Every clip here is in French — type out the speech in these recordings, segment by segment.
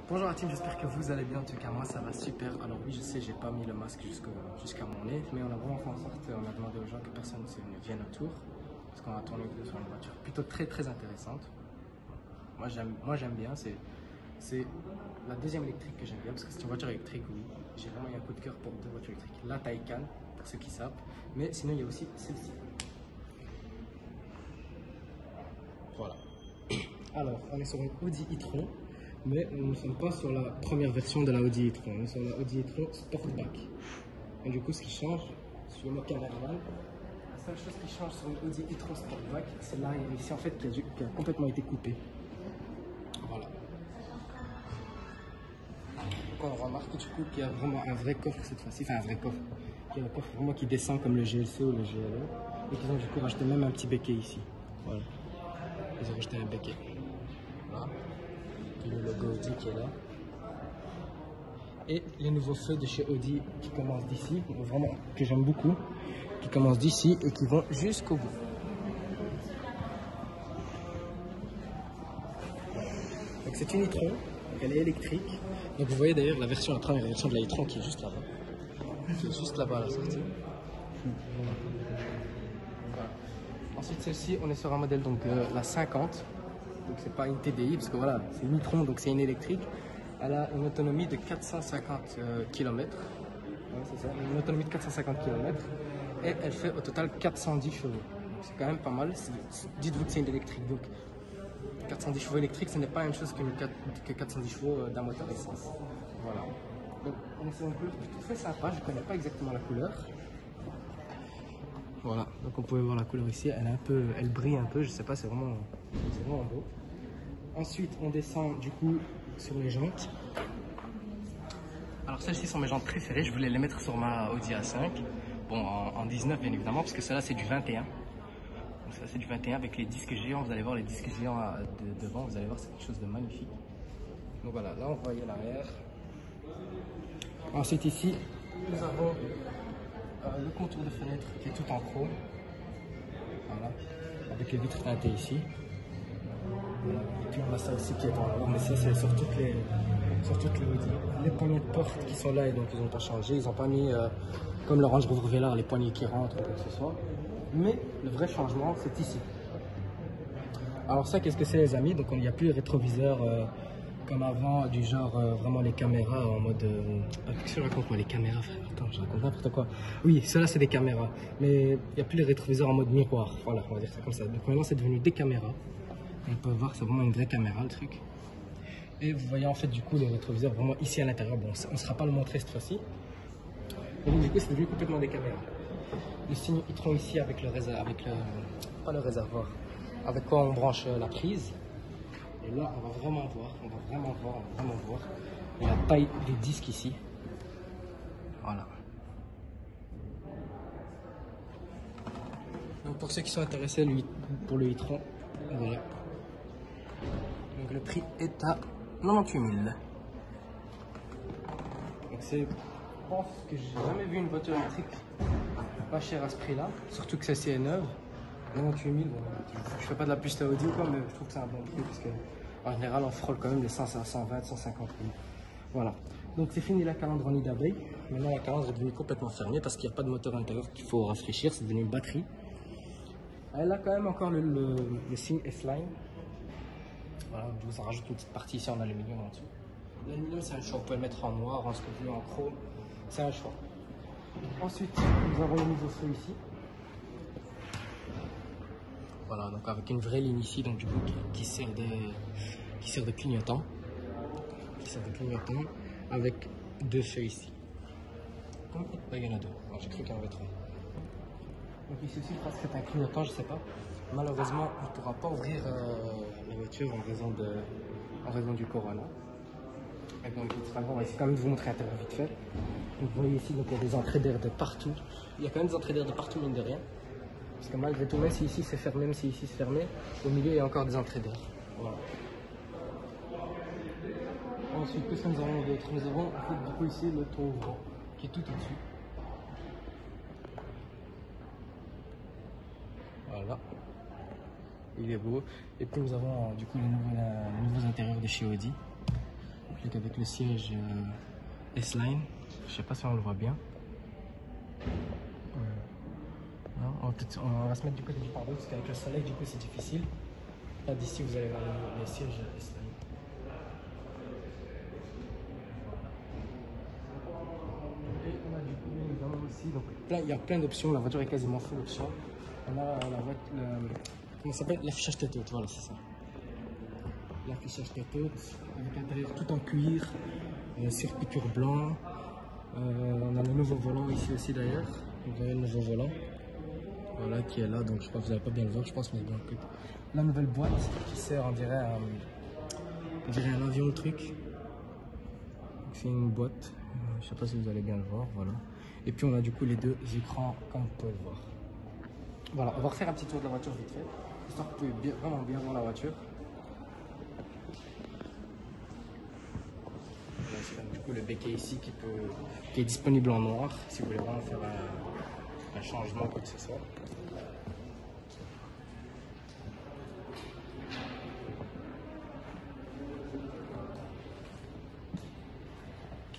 Bonjour la team, j'espère que vous allez bien. En tout cas, moi ça va super. Alors, oui, je sais, j'ai pas mis le masque jusqu'à mon nez, mais on a vraiment fait en sorte, on a demandé aux gens que personne ne vienne autour, parce qu'on a tourné une vidéo sur une voiture plutôt très intéressante. Moi j'aime bien, c'est la deuxième électrique que j'aime bien, parce que c'est une voiture électrique, oui. J'ai vraiment eu un coup de cœur pour deux voitures électriques. La Taycan, pour ceux qui savent, mais sinon il y a aussi celle-ci. Voilà. Alors, on est sur une Audi e-tron. Mais nous ne sommes pas sur la première version de la Audi e-tron, on est sur la Audi e-tron Sportback. Et du coup, ce qui change, sur le caméraman, la seule chose qui change sur une Audi e-tron Sportback, c'est l'arrière ici en fait qui a complètement été coupé. Voilà. Donc on remarque du coup qu'il y a vraiment un vrai coffre cette fois-ci, enfin un vrai coffre. Il y a un coffre vraiment qui descend comme le GLC ou le GLE. Et qu'ils ont du coup rajouté même un petit béquet ici. Voilà. Ils ont rajouté un béquet. Voilà. Le logo Audi qui est là. Et les nouveaux feux de chez Audi qui commencent d'ici, vraiment que j'aime beaucoup, qui commencent d'ici et qui vont jusqu'au bout. Donc c'est une e-tron, elle est électrique. Donc vous voyez d'ailleurs la première version de la e-tron qui est juste là-bas. Qui est juste là-bas à la sortie. Voilà. Ensuite celle-ci, on est sur un modèle donc la 50. Donc c'est pas une TDI parce que voilà, c'est une e-tron donc c'est une électrique. Elle a une autonomie de 450 km. Ouais, c'est ça, une autonomie de 450 km. Et elle fait au total 410 chevaux. C'est quand même pas mal. Dites-vous que c'est une électrique. Donc 410 chevaux électriques, ce n'est pas la même chose que 410 chevaux d'un moteur essence. Voilà. Donc on est sur une couleur tout fait sympa. Je ne connais pas exactement la couleur. Voilà, donc on pouvait voir la couleur ici, elle brille un peu, je sais pas, c'est vraiment beau. Ensuite, on descend du coup sur les jantes. Alors celles-ci sont mes jantes préférées, je voulais les mettre sur ma Audi A5. Bon, en 19 bien évidemment, parce que celle-là c'est du 21. Donc ça c'est du 21 avec les disques géants, vous allez voir les disques géants devant, vous allez voir c'est quelque chose de magnifique. Donc voilà, là on voyait l'arrière. Ensuite ici, nous avons le contour de fenêtre qui est tout en chrome, voilà, avec les vitres teintées ici. Et puis on a ça aussi qui est en or, mais ça c'est sur toutes les Audi. Les poignées de porte qui sont là et donc ils n'ont pas changé, ils n'ont pas mis comme le Range Rover Velar les poignées qui rentrent ou quoi que ce soit. Mais le vrai changement c'est ici. Alors ça qu'est-ce que c'est les amis? Donc il n'y a plus les rétroviseurs comme avant, du genre vraiment les caméras en mode. Qu'est-ce que je raconte moi, les caméras, frère? Attends, je raconte n'importe quoi. Oui, cela c'est des caméras, mais il n'y a plus les rétroviseurs en mode miroir. Voilà, on va dire ça comme ça. Donc maintenant c'est devenu des caméras. On peut voir, c'est vraiment une vraie caméra le truc. Et vous voyez en fait du coup les rétroviseurs vraiment ici à l'intérieur. Bon, on ne sera pas le montrer cette fois-ci. Et donc du coup c'est devenu complètement des caméras. Le signe e-tron ici avec le réservoir, pas le réservoir, avec quoi on branche la prise. Et là, on va vraiment voir la taille des disques ici. Voilà. Donc pour ceux qui sont intéressés pour le e-tron, voilà. Donc le prix est à 98 000. Donc c'est, je pense que j'ai jamais vu une voiture électrique pas chère à ce prix-là, surtout que celle-ci est neuve. 98 000, bon, je fais pas de la piste à Audi ou quoi, mais je trouve que c'est un bon prix parce que en général on frôle quand même les 100, 120, 150 000. Voilà. Donc c'est fini la calandre en nid d'abeille. Maintenant la calandre est devenue complètement fermée parce qu'il n'y a pas de moteur à l'intérieur qu'il faut rafraîchir, c'est devenu une batterie. Elle a quand même encore le signe S-Line. Voilà, je vous en rajoute une petite partie ici en aluminium en dessous. L'aluminium c'est un choix, vous pouvez le mettre en noir, en ce que vous voulez, en chrome, c'est un choix. Ensuite nous avons le nouveau feu ici. Voilà, donc avec une vraie ligne ici, donc du coup qui sert de clignotant. Avec deux feux ici. Là, il y en a deux. J'ai cru qu'il y en avait trois. Donc ici aussi, je pense que c'est un clignotant, je sais pas. Malheureusement, on ne pourra pas ouvrir la voiture en raison du corona. Et donc, on va essayer quand même de vous montrer l'intérieur vite fait. Donc, vous voyez ici, donc, il y a des entrées d'air de partout. Il y a quand même des entrées d'air de partout, mine de rien. Parce que malgré tout, même si ici c'est fermé, au milieu il y a encore des entrées d'air. Voilà. Ensuite, qu'est-ce que nous avons d'autre? Nous avons en fait, du coup ici le toit ouvrant qui est tout au-dessus. Voilà. Il est beau. Et puis nous avons du coup les nouveaux intérieurs de chez Audi. Donc avec le siège S-Line, je sais pas si on le voit bien. Non, on va se mettre du côté du pare-brise parce qu'avec le soleil, du coup, c'est difficile. Là, d'ici, vous allez voir les sièges S-Line. Et on a du coup, évidemment aussi, donc il y a plein d'options. La voiture est quasiment full option. On a la voiture, comment ça s'appelle? L'affichage tête haute, voilà, c'est ça. L'affichage tête haute, avec l'intérieur tout en cuir, sur piqûre blanc. On a le nouveau volant ici aussi d'ailleurs. Vous voyez le nouveau volant. Voilà, qui est là, donc je crois que vous n'allez pas bien le voir, je pense, mais bon, écoute. La nouvelle boîte qui sert, on dirait un avion, le truc. C'est une boîte, je sais pas si vous allez bien le voir, voilà. Et puis on a du coup les deux écrans, comme vous pouvez le voir. Voilà, on va refaire un petit tour de la voiture vite fait, histoire que vous pouvez vraiment bien voir la voiture. Voilà, c'est du coup le béquet ici qui est disponible en noir, si vous voulez vraiment faire un changement, quoi que ce soit.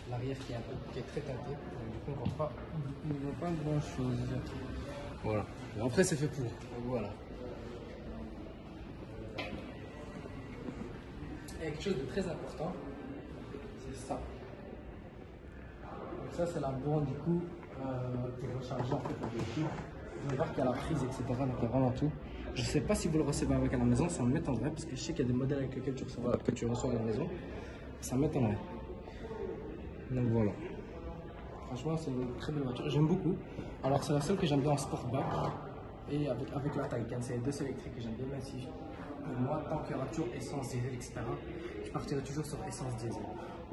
L'arrière qui est très teinté, donc du coup on ne voit pas grand chose. Voilà, et après c'est fait pour, donc voilà. Et quelque chose de très important, c'est ça. Donc ça c'est la borne du coup pour recharger en fait le véhicule. Vous allez voir qu'il y a la prise, etc. Donc il y a vraiment tout. Je ne sais pas si vous le recevez avec à la maison, ça m'étonnerait parce que je sais qu'il y a des modèles avec lesquels tu reçois à la maison. Ça m'étonnerait. Donc voilà. Franchement, c'est une très belle voiture. J'aime beaucoup. Alors, c'est la seule que j'aime bien en sportback et avec la Taycan. C'est les deux électriques que j'aime bien, même si moi, tant qu'il y aura toujours essence, diesel, etc., je partirai toujours sur essence, diesel.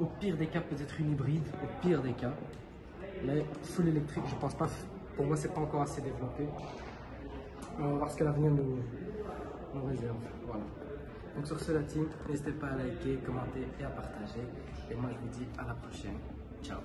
Au pire des cas, peut-être une hybride, au pire des cas. Mais full électrique, je pense pas. Pour moi, c'est pas encore assez développé. On va voir ce que l'avenir nous réserve. Voilà. Donc sur ce, la team, n'hésitez pas à liker, commenter et à partager. Et moi, je vous dis à la prochaine. Ciao.